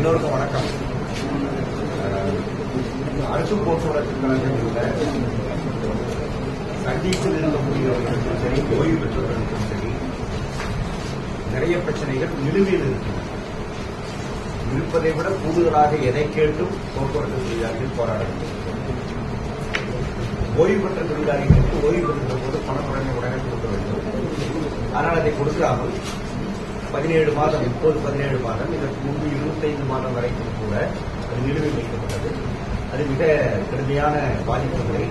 எல்லோருக்கும் வணக்கம். அரசு போக்குவரத்து கழகங்களில் சர்வீஸில் இருக்கக்கூடியவர்களுக்கும் சரி, ஓய்வு பெற்றவர்களுக்கும் சரி, நிறைய பிரச்சனைகள் நிலுவையில் இருப்பதை விட கூடுதலாக எதை கேட்டும் போக்குவரத்து தொழிலாளர்கள் போராடுகிறது. ஓய்வு பெற்ற தொழிலாளிகளுக்கு ஓய்வு பெறுகிற போது பணப்படனை உடனே கொடுக்க வேண்டும். ஆனால் அதை கொடுக்காமல் 17 மாதம், இப்போது 17 மாதம், இதற்கு முன்பு 25 மாதம் வரைக்கும் கூட அது நிலுவையில் வைக்கப்பட்டது. அது மிக கடுமையான பாதிப்புகளை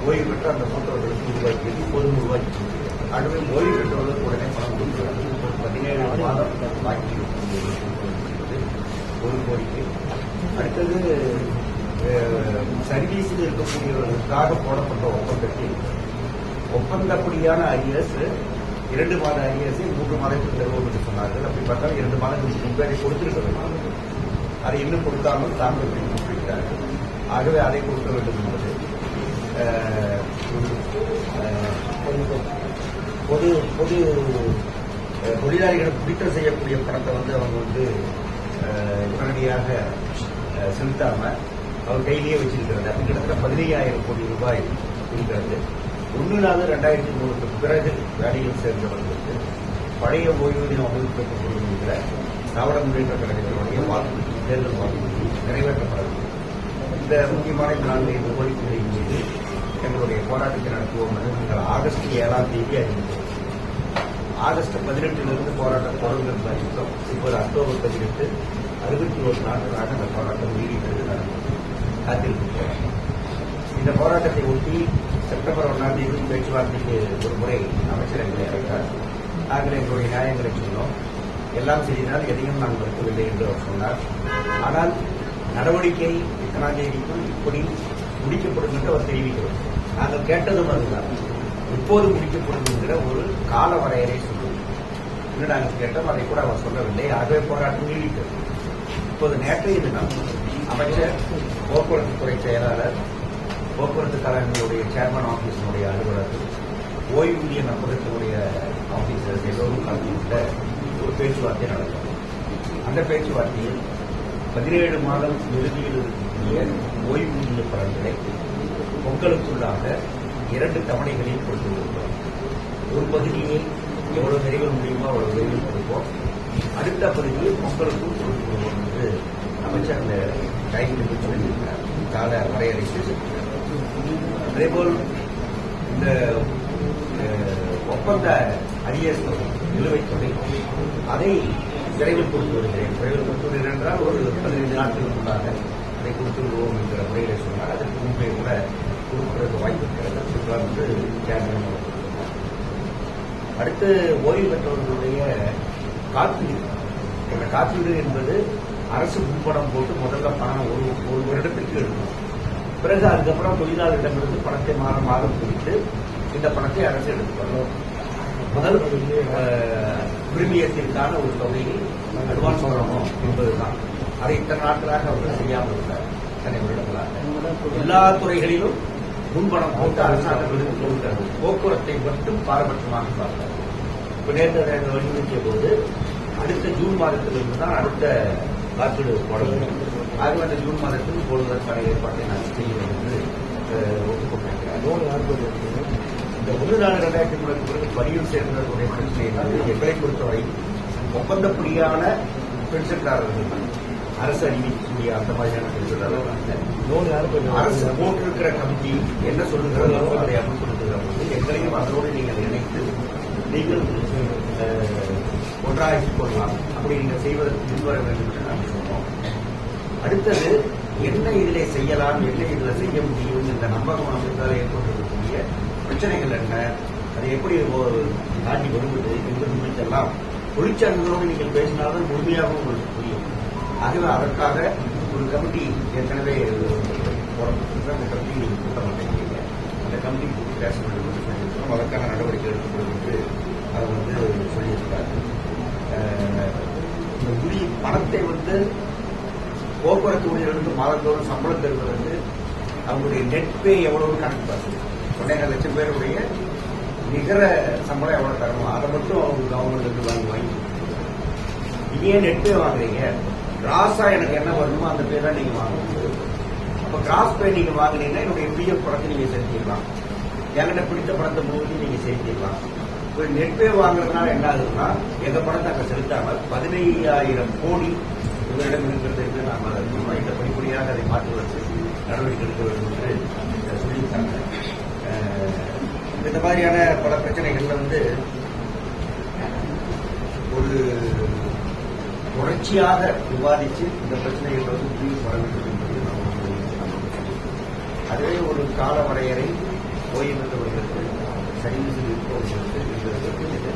ஓய்வு பெற்ற அந்த மூத்தவர்களுக்கு உருவாக்கியது. இப்போதும் உருவாக்கி ஆகவே ஓய்வு பெற்றவர்களுக்கு உடனே பணம் கொடுக்கிறது. 17 மாதம் பாக்கி ஒரு கோரிக்கை. அடுத்தது சர்வீஸில் இருக்கக்கூடியவர்களுக்காக போடப்பட்ட ஒப்பந்தத்தில் ஒப்பந்தப்படியான அரியர்ஸ் 2 மாத அரியர்ஸை 3 மாதத்துக்கு தருவோம் என்று சொன்னார்கள். அப்படி பார்த்தால் 2 மாதங்களுக்கு முன்பே கொடுத்திருக்க வேண்டும். அதை இன்னும் கொடுக்காமல் தாங்கள் கொடுத்திருக்கிறார்கள். ஆகவே அதை கொடுக்க வேண்டும் என்பது பொது தொழிலாளிகள் பிடித்தம் செய்யக்கூடிய பணத்தை அவங்க உடனடியாக செலுத்தாம அவர் கையிலேயே வச்சிருக்கிறது. அது கிட்டத்தட்ட 15,000 கோடி ரூபாய் இருக்கிறது. 1/4/2003 பிறகு வேலையில் சேர்ந்தவர்களுக்கு பழைய ஓய்வூதியம் அமல்படுத்தப்படுகின்ற திராவிட முன்னேற்ற கழகத்தினுடைய வாக்குறுதி, தேர்தல் வாக்குறுதி நிறைவேற்றப்படவில்லை. இந்த முக்கியமான 4 கோரிக்கைகளின் மீது எங்களுடைய போராட்டத்தை நடத்துவோம் என்று நாங்கள் ஆகஸ்ட் 7ஆம் தேதி அறிவித்தோம். ஆகஸ்ட் 18 போராட்டம் தொடர்ந்து அறிவித்தோம். இப்போது அக்டோபர் 18, 61 நாட்களாக அந்த போராட்டம் நீடிக்கிறது. காத்திருக்கிறோம். இந்த போராட்டத்தை ஒட்டி செப்டம்பர் 1ஆம் தேதி பேச்சுவார்த்தைக்கு ஒரு முறை அமைச்சர் எங்களை அழைத்தார். நாங்கள் எங்களுடைய நியாயங்களை சொன்னோம். எல்லாம் செய்தால் எதையும் நாங்கள் இருக்கவில்லை என்று அவர் சொன்னார். ஆனால் நடவடிக்கை இத்தனாம் தேதிக்குள் இப்படி முடிக்கப்படும் என்று அவர் தெரிவிக்கிறோம். நாங்கள் கேட்டதும் அதுதான், இப்போது முடிக்கப்படும் என்கிற ஒரு கால வரையறை சொல்லுவோம் என்று நாங்கள் கேட்டோம். அதை கூட அவர் சொல்லவில்லை. ஆகவே போராட்டம் நீடிக்கிறது. இப்போது நேற்றைய தினம் அமைச்சர், போக்குவரத்து துறை செயலாளர், போக்குவரத்து கழகங்களுடைய சேர்மன் ஆபீஸினுடைய அலுவலர்கள், ஓய்வூதிய நம்பகத்தினுடைய ஆபீசர்ஸ் எல்லோரும் கலந்துவிட்ட ஒரு பேச்சுவார்த்தை நடக்கும். அந்த பேச்சுவார்த்தையில் 17 மாதம் இறுதியில் இருக்கக்கூடிய ஓய்வூதிய பலன்களை பொங்கலுக்குள்ளாக 2 தவணைகளில் கொடுத்து வருகிறோம். ஒரு பகுதியை எவ்வளவு விரைவில் முடியுமோ அவ்வளவு விரைவில் கொடுப்போம். அடுத்த பகுதியை பொங்கலுக்கும் கொடுத்துருவோம் என்று அமைச்சர் அந்த கைது சொல்லியிருக்கிறார். கால வரையறை செய்திருக்கிறார். அதேபோல் இந்த ஒப்பந்த அரியர்ஸ் தொகை, நிலுவைத் தொகை, அதை விரைவில் கொடுத்து வருகிறேன். விரைவில் கொடுத்து வருகிறேன் என்றால் ஒரு 15 நாட்களுக்குள்ளாக அதை கொடுத்து விடுவோம் என்கிற முறையில சொன்னார். அதற்கு முன்பே கூட கொடுப்பதற்கு வாய்ப்பு இருக்கிறது என்று சேர்மன். அடுத்து ஓய்வு பெற்றவர்களுடைய காப்பீடு. இந்த காப்பீடு என்பது அரசு முன்பணம் போட்டு முதல்ல பணம் ஒரு வருடத்திற்கு எடுக்கணும். பிறகு அதுக்கப்புறம் தொழிலாளர்களிடமிருந்து பணத்தை மாதம் குறித்து இந்த பணத்தை அரசு எடுத்துக்கணும். முதல் பிரிமியத்திற்கான ஒரு தொகையை அட்வான்ஸ் வரணும் என்பதுதான். அதை இத்தனை நாட்களாக அவர்கள் செய்யாமல் இருந்தார். இத்தனை வருடங்களாக எல்லா துறைகளிலும் முன்பணம் போட்டு அரசாங்கங்களுக்கு கொடுக்கிறது. போக்குவரத்தை மட்டும் பாரபட்சமாக பார்த்தார். இப்ப நேற்று வலியுறுத்திய போது அடுத்த ஜூன் மாதத்திலிருந்து தான் அடுத்த காப்பீடு போட வேண்டும். ஆகவே அந்த ஜூன் மாதத்தில் போடுவதற்கான ஏற்பாட்டை நாங்கள் செய்வோம் என்று ஒப்புக்கொண்டிருக்கிறோம். இந்த 1/4/2003 பிறகு பணியில் சேர்ந்தவர்களுடைய பிரச்சனை எங்களை பொறுத்தவரை ஒப்பந்தப்படியான பென்ஷன்காரர்கள் அரசு அறிவிக்கக்கூடிய அந்த மாதிரியான பென்ஷன்காரர்கள் அரசு போட்டிருக்கிற கமிட்டி என்ன சொல்லுகிறதோ அதை அமல்படுத்துகிற போது எங்களையும் அதோடு நீங்கள் இணைத்து நீங்கள் ஒன்றாகிக் கொள்ளலாம். அப்படி நீங்கள் செய்வதற்கு முன்வர வேண்டும் என்று நாங்கள் சொன்னோம். அடுத்தது என்ன இதிலே செய்யலாம், என்ன இதில் செய்ய முடியும், இந்த நம்பகம் அமைந்தால் ஏற்பட்டிருக்கக்கூடிய பிரச்சனைகள் என்ன, அதை எப்படி தாண்டி வருவது என்பது குறித்தெல்லாம் தொழிற்சங்கங்களோடு நீங்கள் பேசினாலும் முழுமையாக உங்களுக்கு புரியும். ஆகவே அதற்காக ஒரு கமிட்டி ஏற்கனவே போடப்பட்டிருக்கிற அந்த கமிட்டி நீங்கள் கூட்ட மாட்டேங்கிறீங்க. அந்த கமிட்டி கூட்டி பேச வேண்டும் என்று சொல்லியிருக்கிறோம். அதற்கான நடவடிக்கை எடுக்கப்படும் என்று அதை சொல்லியிருக்கிறார். இந்த உரிய பணத்தை போக்குவரத்து ஊழியர்களுக்கு மாதந்தோறும் சம்பளம் தருவதற்கு அவங்களுடைய நெட் பே எவ்வளவு கணக்கு பார்த்து 1.5 லட்சம் பேருடைய நிகர சம்பளம் எவ்வளவு தரணும், அதை மட்டும் அவங்க கவர்மெண்ட் வாங்கி நீங்க ஏன் நெட் பே வாங்குறீங்க? கிராஸா எனக்கு என்ன வரணுமோ அந்த பேர் தான் நீங்க வாங்கணும். அப்ப கிராஸ் பே நீங்க வாங்கினீங்கன்னா என்னுடைய பிஎஃப் பணத்தை நீங்க செலுத்திடலாம். என்கிட்ட பிடித்த பணத்தை முழுவதும் நீங்க செலுத்திடலாம். ஒரு நெட் பே வாங்குறதுனால என்ன ஆகுதுன்னா எங்க பணத்தை அங்க செலுத்தாமல் 15,000 கோடி உங்களிடம் இருக்கிறது என்று நாம் இந்த படிப்படியாக அதை மாற்றுவதற்கு நடவடிக்கை எடுக்க வேண்டும் என்று சொல்லியிருக்காங்க. இந்த மாதிரியான பல பிரச்சனைகள்ல வந்து ஒரு தொடர்ச்சியாக விவாதித்து இந்த பிரச்சனைகள் வந்து தீர்வு வர வேண்டும் என்பது அதுவே ஒரு கால வரையறை ஓய்வெடுத்தவர்களுக்கு சர்வீஸில் இருப்பவர்களுக்கு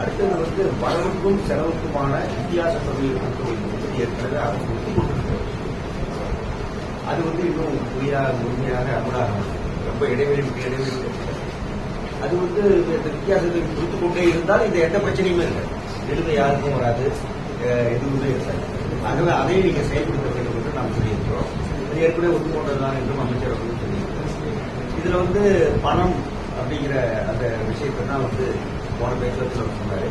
அடுத்தது வந்து வரவுக்கும் செலவுக்குமான வித்தியாச தொகையை கொடுக்க ஏற்கனவே அரசு ஒத்துக் கொண்டிருக்கிறது. அது வந்து இன்னும் முழுமையாக அமலாகும். ரொம்ப இடைவெளி அது வந்து இந்த வித்தியாசத்தை கொடுத்துக் கொண்டே இருந்தால் இந்த எந்த பிரச்சனையுமே இல்லை. எழுத யாருக்கும் வராது, எதுவுமே இருக்காது. ஆகவே அதை நீங்க செயல்படுத்த வேண்டும் என்று நாம் சொல்லியிருக்கிறோம். இது ஏற்கனவே ஒத்துக்கொண்டதுதான் என்றும் அமைச்சர் அவர்கள் சொல்லியிருக்கிறார். இதுல வந்து பணம் அப்படிங்கிற அந்த விஷயத்தை தான் வந்து போன பேச்சுவத்தில் சொன்னாரு.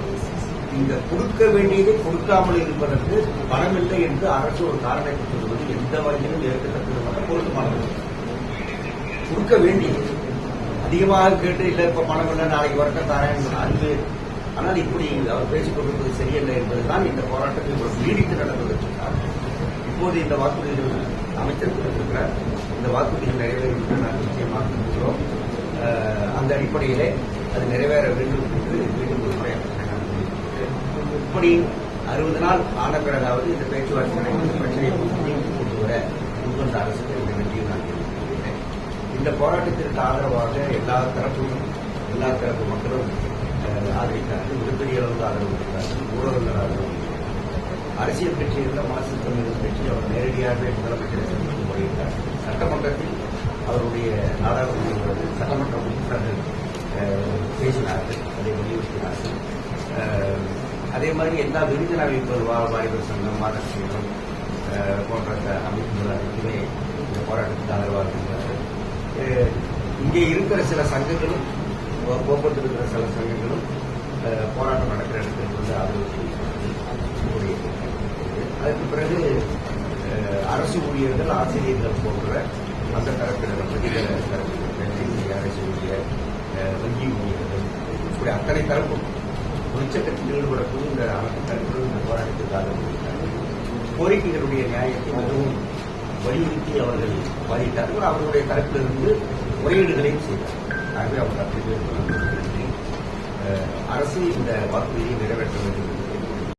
இந்த கொடுக்க வேண்டியதை கொடுக்காமல் இருப்பதற்கு பணம் இல்லை என்று அரசு ஒரு காரணத்தை சொல்வது எந்த வகையிலும் ஏற்கத்தக்கது பொருத்தமானது. கொடுக்க வேண்டியது அதிகமாக கேட்டு இல்லை இப்ப பணம் இல்லை நாளைக்கு வரக்க தரேன் அது. ஆனால் இப்படி அவர் பேசிக் கொண்டிருப்பது சரியல்ல என்பதுதான் இந்த போராட்டத்தை இவ்வளவு நீடித்து நடந்ததற்கு காரணம். இப்போது இந்த வாக்குறுதிகள் அமைச்சர் கொடுத்திருக்கிறார். இந்த வாக்குறுதிகள் நிறைவேறும் என்று நாங்கள் நிச்சயமாக இருக்கிறோம். அந்த அடிப்படையிலே அது நிறைவேற வேண்டும் என்று மீண்டும் ஒரு முறை இப்படி 60 நாள் ஆன பிறகாவது இந்த பேச்சுவார்த்தை பிரச்சனையை கொண்டு வர முன்வந்த அரசுக்கு இந்த வெற்றியை நான் தெரிவித்துள்ளேன். இந்த போராட்டத்திற்கு ஆதரவாக எல்லா தரப்பு மக்களும் ஆதரித்தார்கள். மிகப்பெரிய அளவுக்கு ஆதரவு கொடுத்தார்கள். ஊடகங்கள் ஆதரவு. அரசியல் கட்சிகளில் மார்க்சிஸ்ட் கம்யூனிஸ்ட் கட்சி அவர் நேரடியாக முதலமைச்சரை சந்தித்து முறையிட்டார். சட்டமன்றத்தில் அவருடைய நாடாளுமன்ற சட்டமன்ற உறுப்பினர்கள் பேசினார்கள், அதை வலியுறுத்தினார்கள். அதே மாதிரி எல்லா வெகுஜன அமைப்புகள் வாலிபர் சங்கம், மாதர் சங்கம் போன்ற அமைப்புகள் அனைத்துமே இந்த போராட்டத்துக்கு ஆதரவாக இருக்கிறார்கள். இங்கே இருக்கிற சில சங்கங்களும் போக்குவரத்து இருக்கிற சில சங்கங்களும் போராட்டம் நடக்கிற இடத்துக்கு வந்து ஆதரவு தெரிவிக்கிறார்கள். அதற்கு பிறகு அரசு ஊழியர்கள், ஆசிரியர்கள் போன்ற அந்த தரப்பினர், பதில தரப்பினர், அரசு ஊழியர், வங்கி ஊழியர்கள், இப்படி அத்தனை தரப்பும் தொழிற்சங்கத்தில் ஈடுபடக்கூடிய இந்த அனைத்து தரப்பிலும் இந்த போராட்டத்திற்கு ஆதரவு. கோரிக்கைகளுடைய நியாயத்தை மிகவும் வலியுறுத்தி அவர்கள் வாதிட்டார்கள். அவர்களுடைய தரப்பிலிருந்து முறையீடுகளையும் செய்தார். ஆகவே அவர் அத்தனை பேர் அரசு இந்த வாக்குறுதியை நிறைவேற்ற வேண்டும்.